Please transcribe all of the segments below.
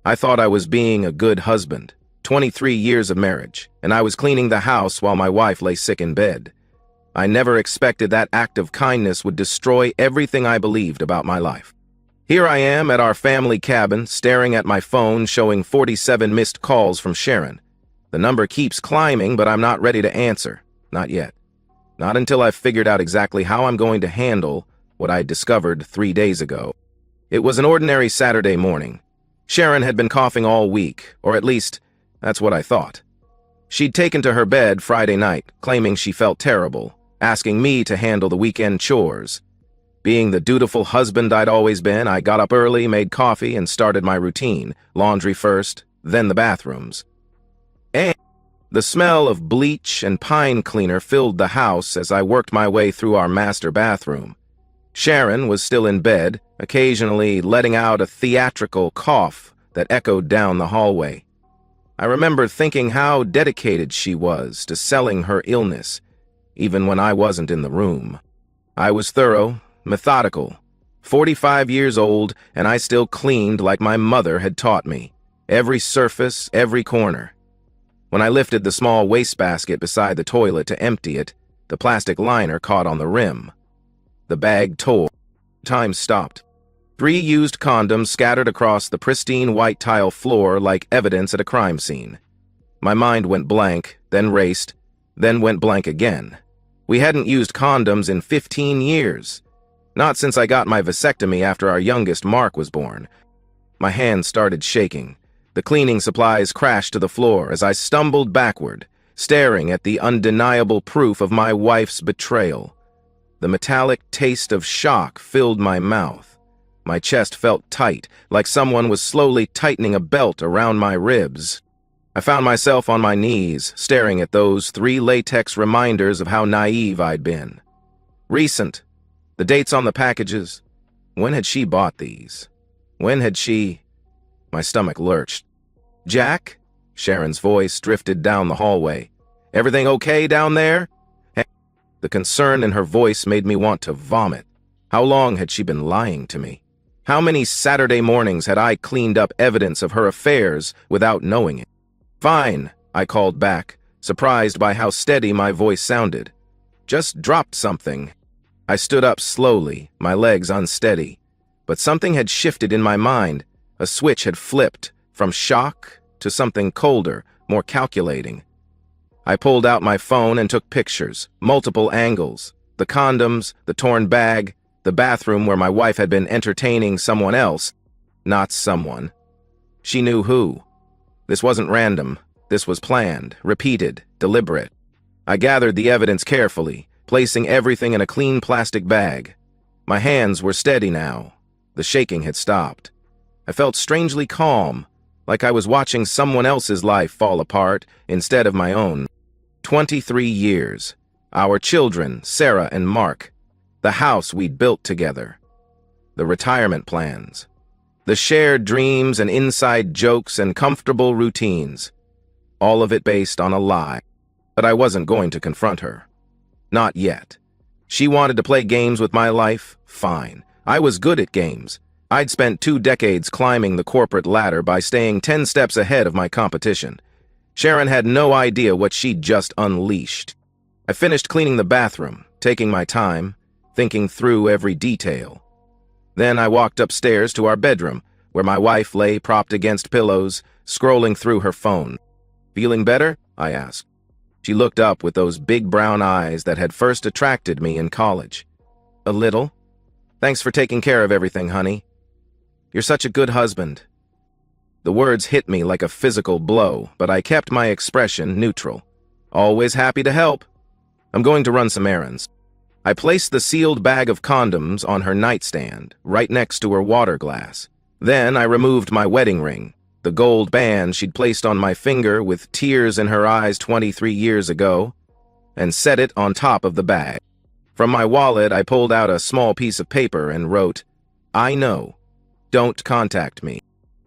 I thought I was being a good husband, 23 years of marriage, and I was cleaning the house while my wife lay sick in bed. I never expected that act of kindness would destroy everything I believed about my life. Here I am at our family cabin, staring at my phone showing 47 missed calls from Sharon. The number keeps climbing, but I'm not ready to answer. Not yet. Not until I've figured out exactly how I'm going to handle what I discovered 3 days ago. It was an ordinary Saturday morning. Sharon had been coughing all week, or at least, that's what I thought. She'd taken to her bed Friday night, claiming she felt terrible, asking me to handle the weekend chores. Being the dutiful husband I'd always been, I got up early, made coffee, and started my routine. Laundry first, then the bathrooms. And the smell of bleach and pine cleaner filled the house as I worked my way through our master bathroom. Sharon was still in bed, occasionally letting out a theatrical cough that echoed down the hallway. I remember thinking how dedicated she was to selling her illness, even when I wasn't in the room. I was thorough, methodical, 45 years old, and I still cleaned like my mother had taught me. Every surface, every corner. When I lifted the small wastebasket beside the toilet to empty it, the plastic liner caught on the rim. The bag tore. Time stopped. 3 used condoms scattered across the pristine white tile floor like evidence at a crime scene. My mind went blank, then raced, then went blank again. We hadn't used condoms in 15 years. Not since I got my vasectomy after our youngest Mark was born. My hands started shaking. The cleaning supplies crashed to the floor as I stumbled backward, staring at the undeniable proof of my wife's betrayal. The metallic taste of shock filled my mouth. My chest felt tight, like someone was slowly tightening a belt around my ribs. I found myself on my knees, staring at those 3 latex reminders of how naive I'd been. Recent. The dates on the packages. When had she bought these? When had she... My stomach lurched. "Jack?" Sharon's voice drifted down the hallway. "Everything okay down there?" The concern in her voice made me want to vomit. How long had she been lying to me? How many Saturday mornings had I cleaned up evidence of her affairs without knowing it? "Fine," I called back, surprised by how steady my voice sounded. "Just dropped something." I stood up slowly, my legs unsteady. But something had shifted in my mind. A switch had flipped from shock to something colder, more calculating. I pulled out my phone and took pictures, multiple angles, the condoms, the torn bag, the bathroom where my wife had been entertaining someone else. Not someone. She knew who. This wasn't random. This was planned, repeated, deliberate. I gathered the evidence carefully, placing everything in a clean plastic bag. My hands were steady now. The shaking had stopped. I felt strangely calm, like I was watching someone else's life fall apart instead of my own. 23 years. Our children, Sarah and Mark. The house we'd built together. The retirement plans. The shared dreams and inside jokes and comfortable routines. All of it based on a lie. But I wasn't going to confront her. Not yet. She wanted to play games with my life? Fine. I was good at games. I'd spent 2 decades climbing the corporate ladder by staying 10 steps ahead of my competition. Sharon had no idea what she'd just unleashed. I finished cleaning the bathroom, taking my time, thinking through every detail. Then I walked upstairs to our bedroom, where my wife lay propped against pillows, scrolling through her phone. "Feeling better?" I asked. She looked up with those big brown eyes that had first attracted me in college. "A little. Thanks for taking care of everything, honey. You're such a good husband." The words hit me like a physical blow, but I kept my expression neutral. "Always happy to help. I'm going to run some errands." I placed the sealed bag of condoms on her nightstand, right next to her water glass. Then I removed my wedding ring, the gold band she'd placed on my finger with tears in her eyes 23 years ago, and set it on top of the bag. From my wallet, I pulled out a small piece of paper and wrote, "I know. Don't contact me."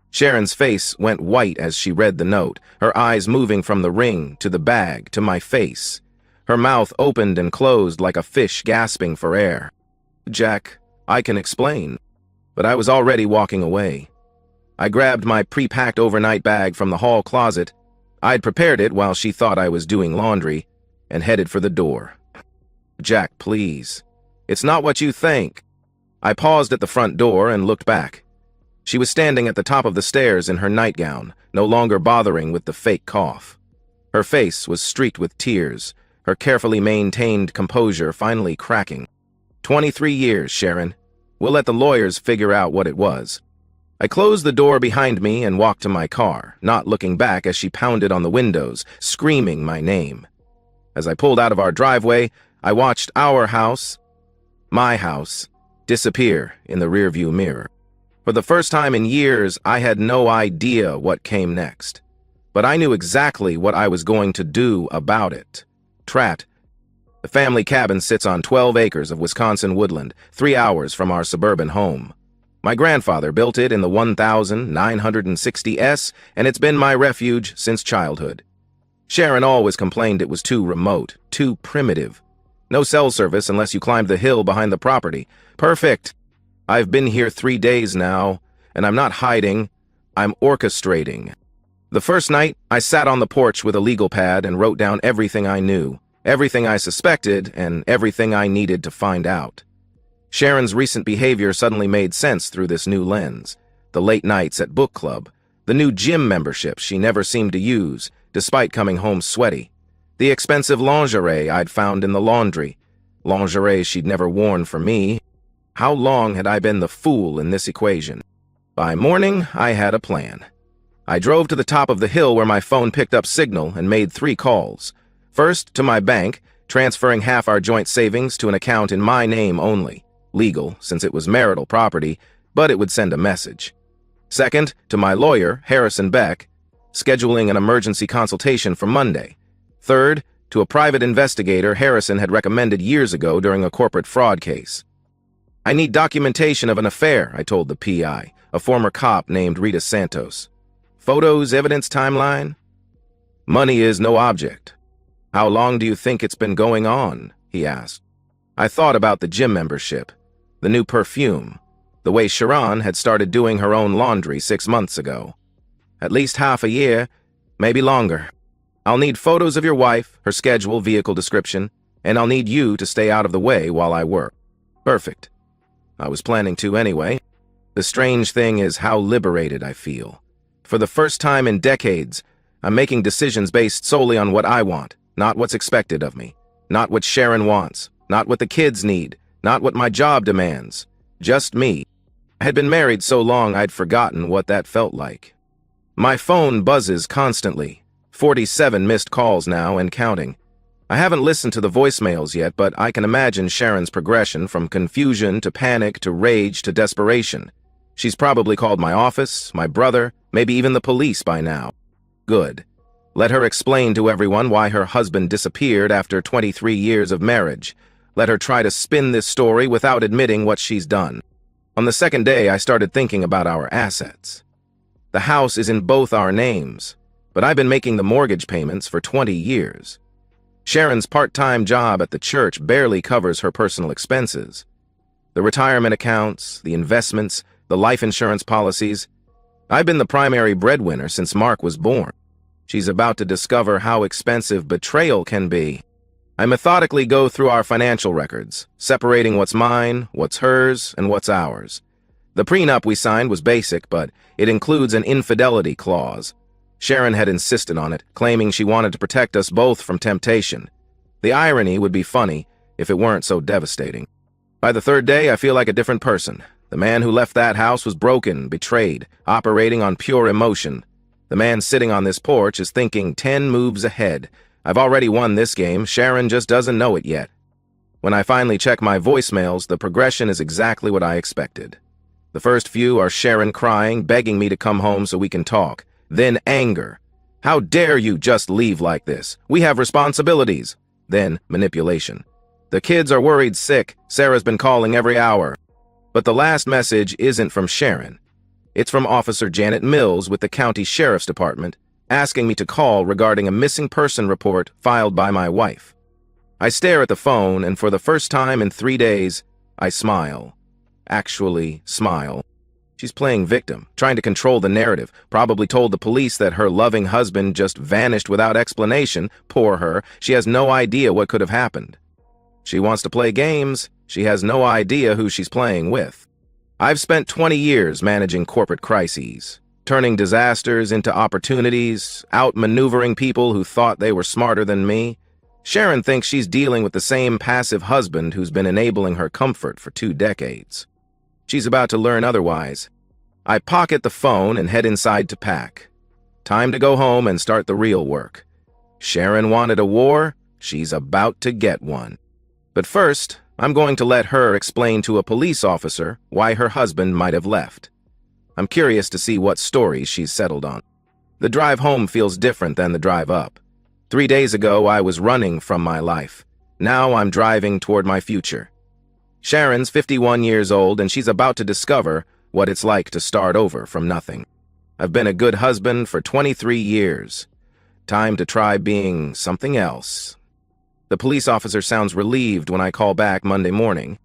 Sharon's face went white as she read the note, her eyes moving from the ring to the bag to my face. Her mouth opened and closed like a fish gasping for air. "Jack, I can explain." But I was already walking away. I grabbed my pre-packed overnight bag from the hall closet. I'd prepared it while she thought I was doing laundry, and headed for the door. "Jack, please. It's not what you think." I paused at the front door and looked back. She was standing at the top of the stairs in her nightgown, no longer bothering with the fake cough. Her face was streaked with tears, her carefully maintained composure finally cracking. 23 years, Sharon. We'll let the lawyers figure out what it was." I closed the door behind me and walked to my car, not looking back as she pounded on the windows, screaming my name. As I pulled out of our driveway, I watched our house, my house, disappear in the rearview mirror. For the first time in years, I had no idea what came next. But I knew exactly what I was going to do about it. Trat. The family cabin sits on 12 acres of Wisconsin woodland, 3 hours from our suburban home. My grandfather built it in the 1960s, and it's been my refuge since childhood. Sharon always complained it was too remote, too primitive. No cell service unless you climbed the hill behind the property. Perfect. I've been here 3 days now, and I'm not hiding, I'm orchestrating. The first night, I sat on the porch with a legal pad and wrote down everything I knew, everything I suspected, and everything I needed to find out. Sharon's recent behavior suddenly made sense through this new lens. The late nights at book club, the new gym membership she never seemed to use, despite coming home sweaty, the expensive lingerie I'd found in the laundry, lingerie she'd never worn for me. How long had I been the fool in this equation? By morning, I had a plan. I drove to the top of the hill where my phone picked up signal and made 3 calls. First, to my bank, transferring half our joint savings to an account in my name only. Legal, since it was marital property, but it would send a message. Second, to my lawyer, Harrison Beck, scheduling an emergency consultation for Monday. Third, to a private investigator Harrison had recommended years ago during a corporate fraud case. "I need documentation of an affair," I told the PI, a former cop named Rita Santos. "Photos, evidence, timeline?" "Money is no object." "How long do you think it's been going on?" he asked. I thought about the gym membership, the new perfume, the way Sharon had started doing her own laundry 6 months ago. At least half a year, maybe longer. "I'll need photos of your wife, her schedule, vehicle description, and I'll need you to stay out of the way while I work." Perfect. I was planning to anyway. The strange thing is how liberated I feel. For the first time in decades, I'm making decisions based solely on what I want, not what's expected of me, not what Sharon wants, not what the kids need, not what my job demands. Just me. I had been married so long I'd forgotten what that felt like. My phone buzzes constantly. 47 missed calls now and counting. I haven't listened to the voicemails yet, but I can imagine Sharon's progression from confusion to panic to rage to desperation. She's probably called my office, my brother, maybe even the police by now. Good. Let her explain to everyone why her husband disappeared after 23 years of marriage. Let her try to spin this story without admitting what she's done. On the second day, I started thinking about our assets. The house is in both our names, but I've been making the mortgage payments for 20 years. Sharon's part-time job at the church barely covers her personal expenses. The retirement accounts, the investments, the life insurance policies. I've been the primary breadwinner since Mark was born. She's about to discover how expensive betrayal can be. I methodically go through our financial records, separating what's mine, what's hers, and what's ours. The prenup we signed was basic, but it includes an infidelity clause. Sharon had insisted on it, claiming she wanted to protect us both from temptation. The irony would be funny if it weren't so devastating. By the third day, I feel like a different person. The man who left that house was broken, betrayed, operating on pure emotion. The man sitting on this porch is thinking 10 moves ahead. I've already won this game, Sharon just doesn't know it yet. When I finally check my voicemails, the progression is exactly what I expected. The first few are Sharon crying, begging me to come home so we can talk. Then anger. "How dare you just leave like this? We have responsibilities." Then manipulation. "The kids are worried sick. Sarah's been calling every hour." But the last message isn't from Sharon. It's from Officer Janet Mills with the County Sheriff's Department, asking me to call regarding a missing person report filed by my wife. I stare at the phone, and for the first time in 3 days, I smile. Actually smile. She's playing victim, trying to control the narrative, probably told the police that her loving husband just vanished without explanation. Poor her, she has no idea what could have happened. She wants to play games. She has no idea who she's playing with. I've spent 20 years managing corporate crises, turning disasters into opportunities, outmaneuvering people who thought they were smarter than me. Sharon thinks she's dealing with the same passive husband who's been enabling her comfort for 2 decades. She's about to learn otherwise. I pocket the phone and head inside to pack. Time to go home and start the real work. Sharon wanted a war. She's about to get one. But first, I'm going to let her explain to a police officer why her husband might have left. I'm curious to see what stories she's settled on. The drive home feels different than the drive up. 3 days ago, I was running from my life. Now I'm driving toward my future. Sharon's 51 years old, and she's about to discover what it's like to start over from nothing. I've been a good husband for 23 years. Time to try being something else. The police officer sounds relieved when I call back Monday morning.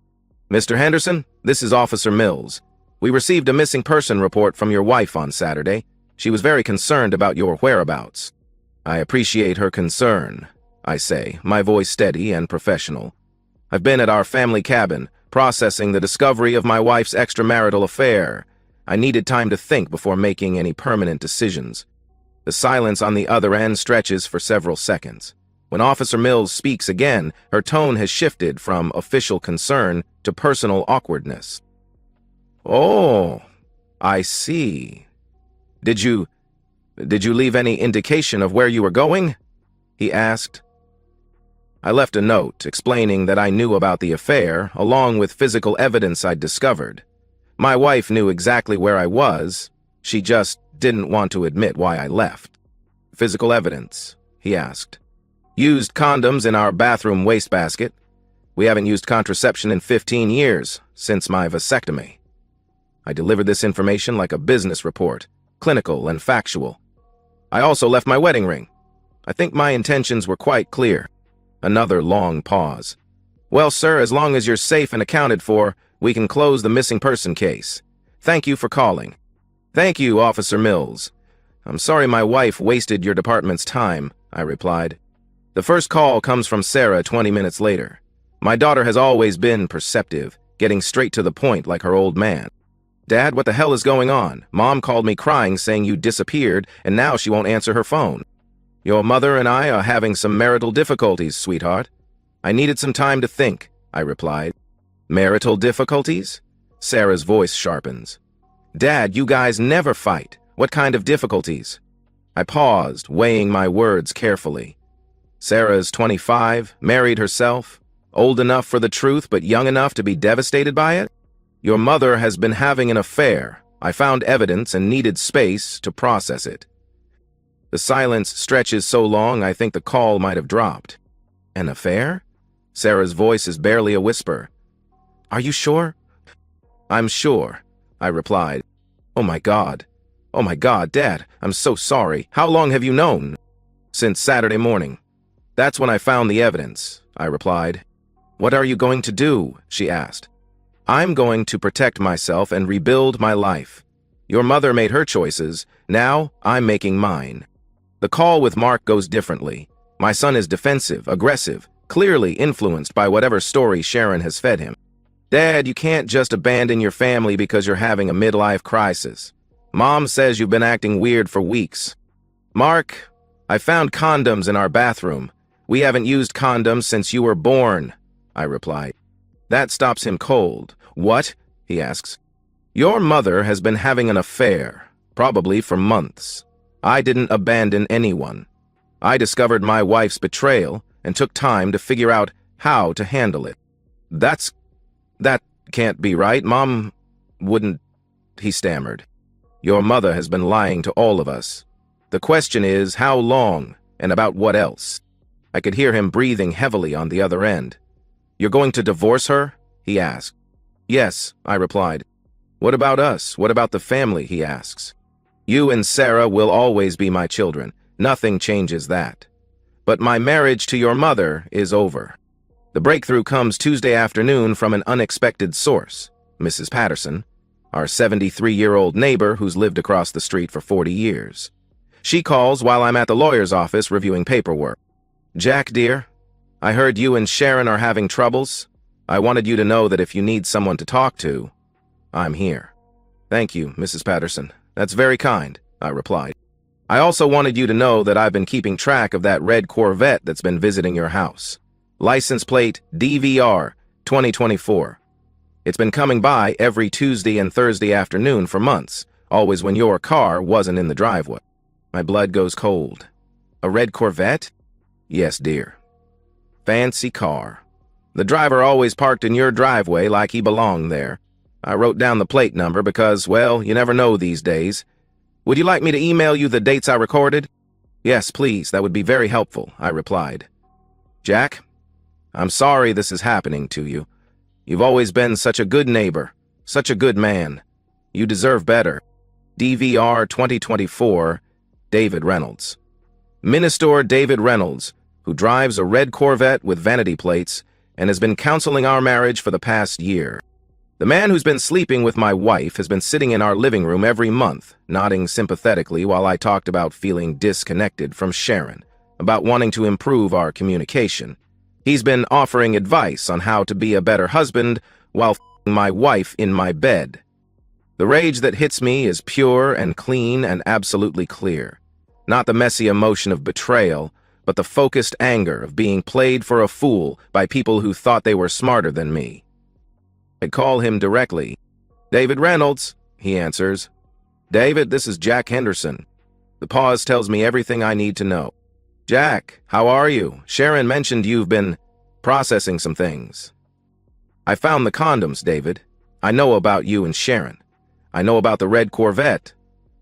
Mr. Henderson, this is Officer Mills. We received a missing person report from your wife on Saturday. She was very concerned about your whereabouts. I appreciate her concern, I say, my voice steady and professional. I've been at our family cabin, processing the discovery of my wife's extramarital affair. I needed time to think before making any permanent decisions. The silence on the other end stretches for several seconds. When Officer Mills speaks again, her tone has shifted from official concern to personal awkwardness. Oh, I see. Did you leave any indication of where you were going? He asked. I left a note explaining that I knew about the affair, along with physical evidence I'd discovered. My wife knew exactly where I was. She just didn't want to admit why I left. Physical evidence, he asked. Used condoms in our bathroom wastebasket. We haven't used contraception in 15 years, since my vasectomy. I delivered this information like a business report, clinical and factual. I also left my wedding ring. I think my intentions were quite clear. Another long pause. Well, sir, as long as you're safe and accounted for, we can close the missing person case. Thank you for calling. Thank you, Officer Mills. I'm sorry my wife wasted your department's time, I replied. The first call comes from Sarah 20 minutes later. My daughter has always been perceptive, getting straight to the point like her old man. Dad, what the hell is going on? Mom called me crying saying you disappeared, and now she won't answer her phone. Your mother and I are having some marital difficulties, sweetheart. I needed some time to think, I replied. Marital difficulties? Sarah's voice sharpens. Dad, you guys never fight. What kind of difficulties? I paused, weighing my words carefully. Sarah's 25, married herself, old enough for the truth but young enough to be devastated by it? Your mother has been having an affair. I found evidence and needed space to process it. The silence stretches so long I think the call might have dropped. An affair? Sarah's voice is barely a whisper. Are you sure? I'm sure, I replied. Oh my God, Dad, I'm so sorry. How long have you known? Since Saturday morning. That's when I found the evidence, I replied. What are you going to do? She asked. I'm going to protect myself and rebuild my life. Your mother made her choices. Now I'm making mine. The call with Mark goes differently. My son is defensive, aggressive, clearly influenced by whatever story Sharon has fed him. Dad, you can't just abandon your family because you're having a midlife crisis. Mom says you've been acting weird for weeks. Mark, I found condoms in our bathroom. We haven't used condoms since you were born, I replied. That stops him cold. What? He asks. Your mother has been having an affair, probably for months. I didn't abandon anyone. I discovered my wife's betrayal and took time to figure out how to handle it. That can't be right. Mom wouldn't, he stammered. Your mother has been lying to all of us. The question is, how long and about what else? I could hear him breathing heavily on the other end. You're going to divorce her? He asked. Yes, I replied. What about us? What about the family? He asks. You and Sarah will always be my children. Nothing changes that. But my marriage to your mother is over. The breakthrough comes Tuesday afternoon from an unexpected source, Mrs. Patterson. our 73-year-old neighbor who's lived across the street for 40 years. She calls while I'm at the lawyer's office reviewing paperwork. "Jack, dear, I heard you and Sharon are having troubles. I wanted you to know that if you need someone to talk to, I'm here." "Thank you, Mrs. Patterson. That's very kind," I replied. "I also wanted you to know that I've been keeping track of that red Corvette that's been visiting your house. License plate DVR 2024. It's been coming by every Tuesday and Thursday afternoon for months, always when your car wasn't in the driveway." My blood goes cold. "A red Corvette?" "Yes, dear. Fancy car. The driver always parked in your driveway like he belonged there. I wrote down the plate number because, well, you never know these days. Would you like me to email you the dates I recorded?" "Yes, please. That would be very helpful," I replied. "Jack, I'm sorry this is happening to you. You've always been such a good neighbor, such a good man. You deserve better. DVR 2024, David Reynolds." Minister David Reynolds, who drives a red Corvette with vanity plates and has been counseling our marriage for the past year. The man who's been sleeping with my wife has been sitting in our living room every month, nodding sympathetically while I talked about feeling disconnected from Sharon, about wanting to improve our communication. He's been offering advice on how to be a better husband while f***ing my wife in my bed. The rage that hits me is pure and clean and absolutely clear. Not the messy emotion of betrayal, but the focused anger of being played for a fool by people who thought they were smarter than me. I call him directly. "David Reynolds," he answers. "David, this is Jack Henderson." The pause tells me everything I need to know. "Jack, how are you? Sharon mentioned you've been processing some things." "I found the condoms, David. I know about you and Sharon. I know about the red Corvette.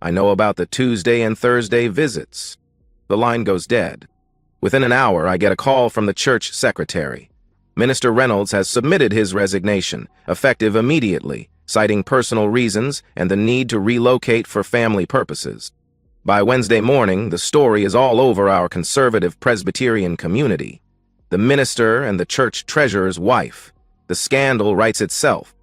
I know about the Tuesday and Thursday visits." The line goes dead. Within an hour, I get a call from the church secretary. Minister Reynolds has submitted his resignation, effective immediately, citing personal reasons and the need to relocate for family purposes. By Wednesday morning, the story is all over our conservative Presbyterian community. The minister and the church treasurer's wife. The scandal writes itself.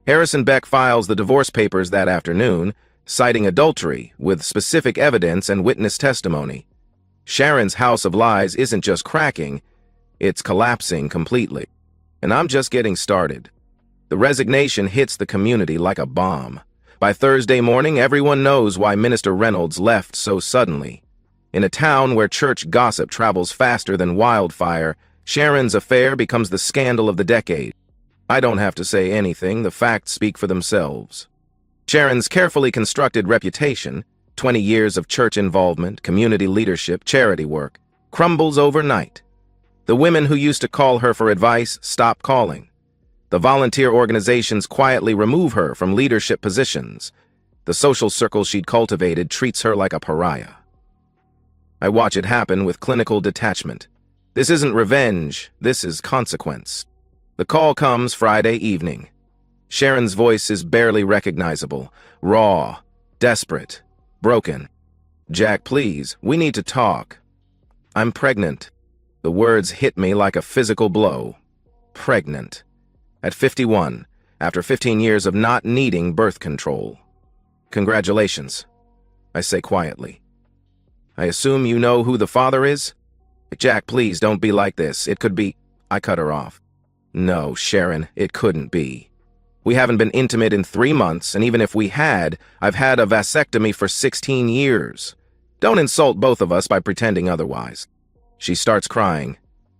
Harrison Beck files the divorce papers that afternoon, citing adultery with specific evidence and witness testimony. Sharon's house of lies isn't just cracking, it's collapsing completely. And I'm just getting started. The resignation hits the community like a bomb. By Thursday morning, everyone knows why Minister Reynolds left so suddenly. In a town where church gossip travels faster than wildfire, Sharon's affair becomes the scandal of the decade. I don't have to say anything, the facts speak for themselves. Sharon's carefully constructed reputation, 20 years of church involvement, community leadership, charity work, crumbles overnight. The women who used to call her for advice stop calling. The volunteer organizations quietly remove her from leadership positions. The social circle she'd cultivated treats her like a pariah. I watch it happen with clinical detachment. This isn't revenge, this is consequence. The call comes Friday evening. Sharon's voice is barely recognizable, raw, desperate, broken. "Jack, please, we need to talk. I'm pregnant." The words hit me like a physical blow. Pregnant. At 51, after 15 years of not needing birth control. "Congratulations," I say quietly. "I assume you know who the father is?" "Jack, please don't be like this. It could be—" I cut her off. "No, Sharon, it couldn't be. We haven't been intimate in 3 months, and even if we had, I've had a vasectomy for 16 years. Don't insult both of us by pretending otherwise." She starts crying.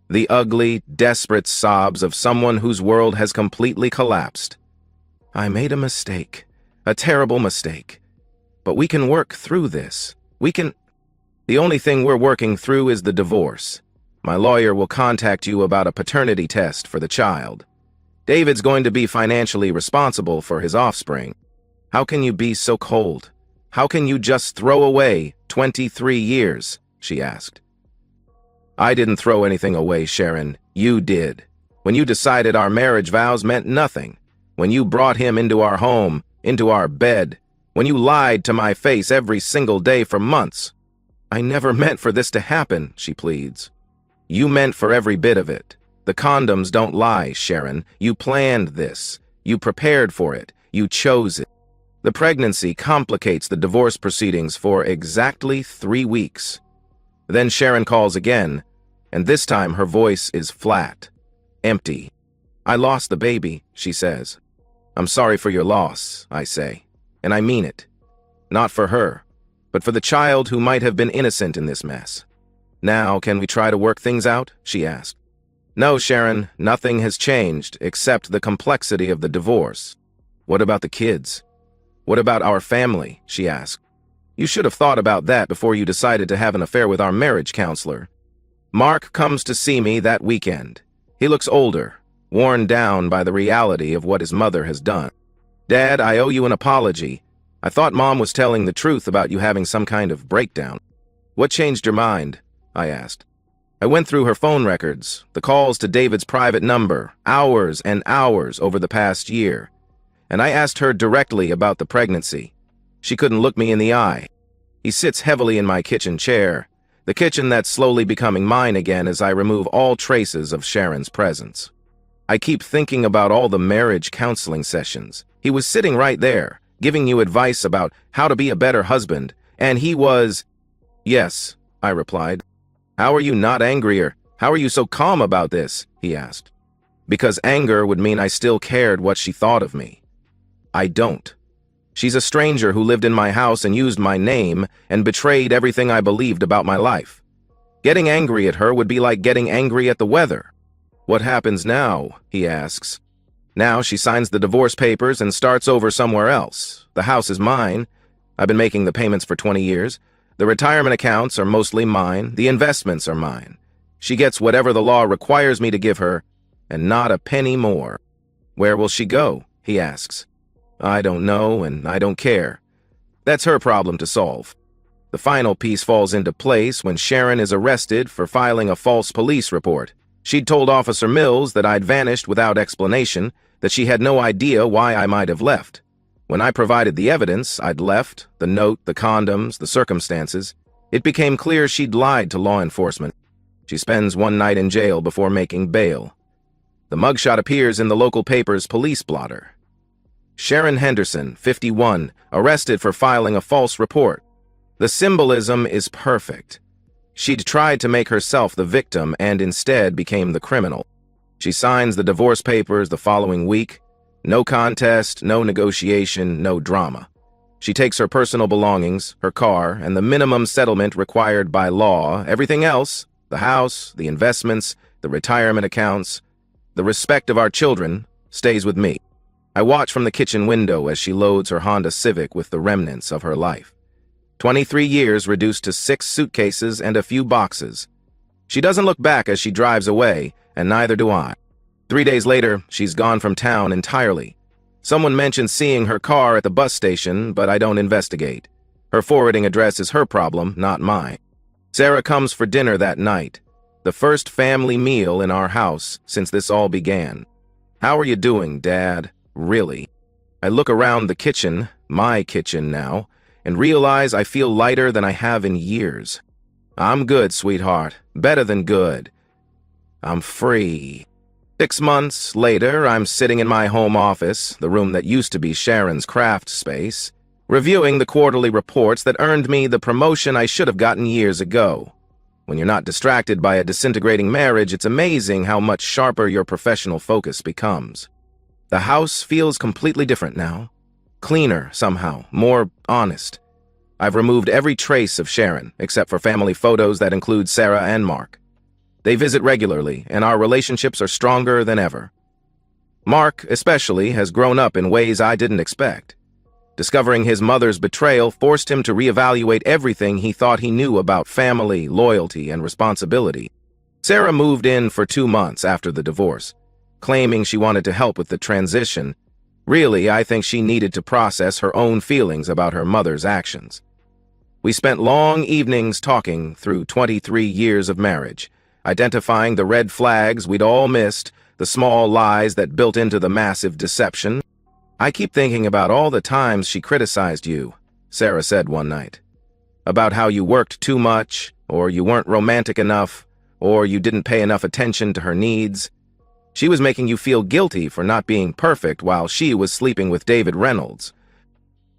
The ugly, desperate sobs of someone whose world has completely collapsed. "I made a mistake. A terrible mistake. But we can work through this. We can... The only thing we're working through is the divorce. My lawyer will contact you about a paternity test for the child. David's going to be financially responsible for his offspring. How can you be so cold? How can you just throw away 23 years?" she asked. "I didn't throw anything away, Sharon. You did. When you decided our marriage vows meant nothing. When you brought him into our home, into our bed. When you lied to my face every single day for months. I never meant for this to happen," she pleads. "You meant for every bit of it. The condoms don't lie, Sharon. You planned this. You prepared for it. You chose it. The pregnancy complicates the divorce proceedings for exactly 3 weeks. Then Sharon calls again, and this time her voice is flat, empty. "I lost the baby," she says. "I'm sorry for your loss," I say, and I mean it. Not for her, but for the child who might have been innocent in this mess. "Now, can we try to work things out?" she asked. "No, Sharon, nothing has changed except the complexity of the divorce." "What about the kids? What about our family?" she asked. "You should have thought about that before you decided to have an affair with our marriage counselor." Mark comes to see me that weekend. He looks older, worn down by the reality of what his mother has done. "Dad, I owe you an apology. I thought Mom was telling the truth about you having some kind of breakdown." "What changed your mind?" I asked. I went through her phone records, the calls to David's private number, hours and hours over the past year, and I asked her directly about the pregnancy. She couldn't look me in the eye. He sits heavily in my kitchen chair, the kitchen that's slowly becoming mine again as I remove all traces of Sharon's presence. I keep thinking about all the marriage counseling sessions. He was sitting right there, giving you advice about how to be a better husband, and he was... "Yes," I replied. "How are you not angrier? How are you so calm about this?" he asked. "Because anger would mean I still cared what she thought of me. I don't. She's a stranger who lived in my house and used my name and betrayed everything I believed about my life. Getting angry at her would be like getting angry at the weather." "What happens now?" he asks. "Now she signs the divorce papers and starts over somewhere else. The house is mine. I've been making the payments for 20 years. The retirement accounts are mostly mine. The investments are mine. She gets whatever the law requires me to give her, and not a penny more." "Where will she go?" he asks. "I don't know, and I don't care. That's her problem to solve." The final piece falls into place when Sharon is arrested for filing a false police report. She'd told Officer Mills that I'd vanished without explanation, that she had no idea why I might have left. When I provided the evidence I'd left, the note, the condoms, the circumstances, it became clear she'd lied to law enforcement. She spends one night in jail before making bail. The mugshot appears in the local paper's police blotter. Sharon Henderson, 51, arrested for filing a false report. The symbolism is perfect. She'd tried to make herself the victim and instead became the criminal. She signs the divorce papers the following week. No contest, no negotiation, no drama. She takes her personal belongings, her car, and the minimum settlement required by law. Everything else, the house, the investments, the retirement accounts, the respect of our children, stays with me. I watch from the kitchen window as she loads her Honda Civic with the remnants of her life. 23 years reduced to 6 suitcases and a few boxes. She doesn't look back as she drives away, and neither do I. 3 days later, she's gone from town entirely. Someone mentioned seeing her car at the bus station, but I don't investigate. Her forwarding address is her problem, not mine. Sarah comes for dinner that night, the first family meal in our house since this all began. "How are you doing, Dad? Really?" I look around the kitchen, my kitchen now, and realize I feel lighter than I have in years. "I'm good, sweetheart. Better than good. I'm free." 6 months later, I'm sitting in my home office, the room that used to be Sharon's craft space, reviewing the quarterly reports that earned me the promotion I should have gotten years ago. When you're not distracted by a disintegrating marriage, it's amazing how much sharper your professional focus becomes. The house feels completely different now. Cleaner, somehow, more honest. I've removed every trace of Sharon, except for family photos that include Sarah and Mark. They visit regularly, and our relationships are stronger than ever. Mark, especially, has grown up in ways I didn't expect. Discovering his mother's betrayal forced him to reevaluate everything he thought he knew about family, loyalty, and responsibility. Sarah moved in for 2 months after the divorce, claiming she wanted to help with the transition. Really, I think she needed to process her own feelings about her mother's actions. We spent long evenings talking through 23 years of marriage, identifying the red flags we'd all missed, the small lies that built into the massive deception. "I keep thinking about all the times she criticized you," Sarah said one night. "About how you worked too much, or you weren't romantic enough, or you didn't pay enough attention to her needs. She was making you feel guilty for not being perfect while she was sleeping with David Reynolds."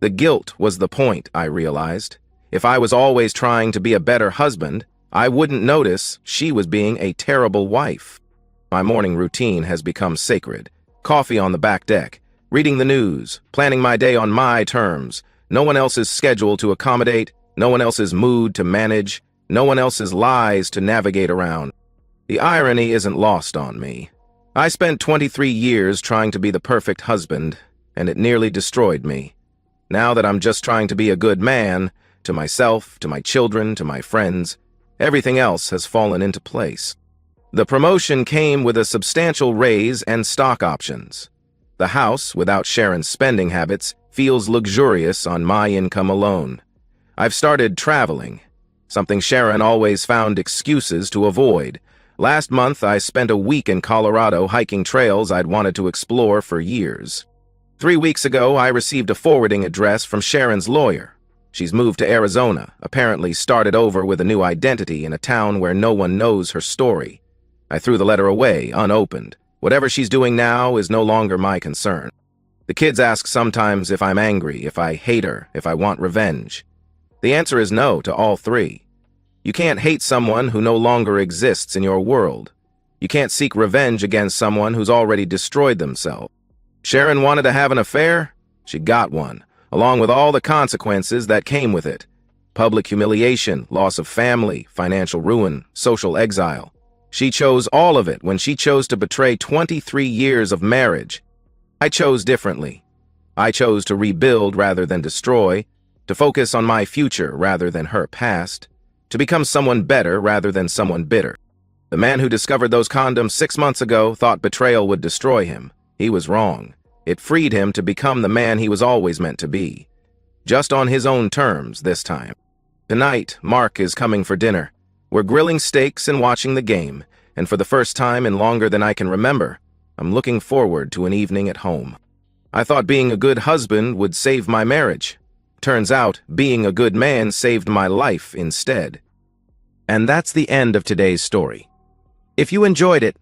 The guilt was the point, I realized. If I was always trying to be a better husband, I wouldn't notice she was being a terrible wife. My morning routine has become sacred. Coffee on the back deck, reading the news, planning my day on my terms. No one else's schedule to accommodate, no one else's mood to manage, no one else's lies to navigate around. The irony isn't lost on me. I spent 23 years trying to be the perfect husband, and it nearly destroyed me. Now that I'm just trying to be a good man, to myself, to my children, to my friends, everything else has fallen into place. The promotion came with a substantial raise and stock options. The house, without Sharon's spending habits, feels luxurious on my income alone. I've started traveling, something Sharon always found excuses to avoid. Last month, I spent a week in Colorado hiking trails I'd wanted to explore for years. 3 weeks ago, I received a forwarding address from Sharon's lawyer. She's moved to Arizona, apparently started over with a new identity in a town where no one knows her story. I threw the letter away, unopened. Whatever she's doing now is no longer my concern. The kids ask sometimes if I'm angry, if I hate her, if I want revenge. The answer is no to all three. You can't hate someone who no longer exists in your world. You can't seek revenge against someone who's already destroyed themselves. Sharon wanted to have an affair? She got one, along with all the consequences that came with it. Public humiliation, loss of family, financial ruin, social exile. She chose all of it when she chose to betray 23 years of marriage. I chose differently. I chose to rebuild rather than destroy, to focus on my future rather than her past, to become someone better rather than someone bitter. The man who discovered those condoms 6 months ago thought betrayal would destroy him. He was wrong. It freed him to become the man he was always meant to be. Just on his own terms this time. Tonight, Mark is coming for dinner. We're grilling steaks and watching the game, and for the first time in longer than I can remember, I'm looking forward to an evening at home. I thought being a good husband would save my marriage. Turns out, being a good man saved my life instead. And that's the end of today's story. If you enjoyed it,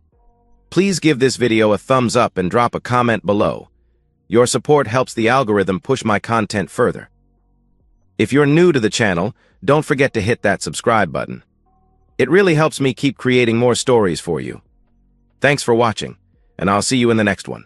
please give this video a thumbs up and drop a comment below. Your support helps the algorithm push my content further. If you're new to the channel, don't forget to hit that subscribe button. It really helps me keep creating more stories for you. Thanks for watching, and I'll see you in the next one.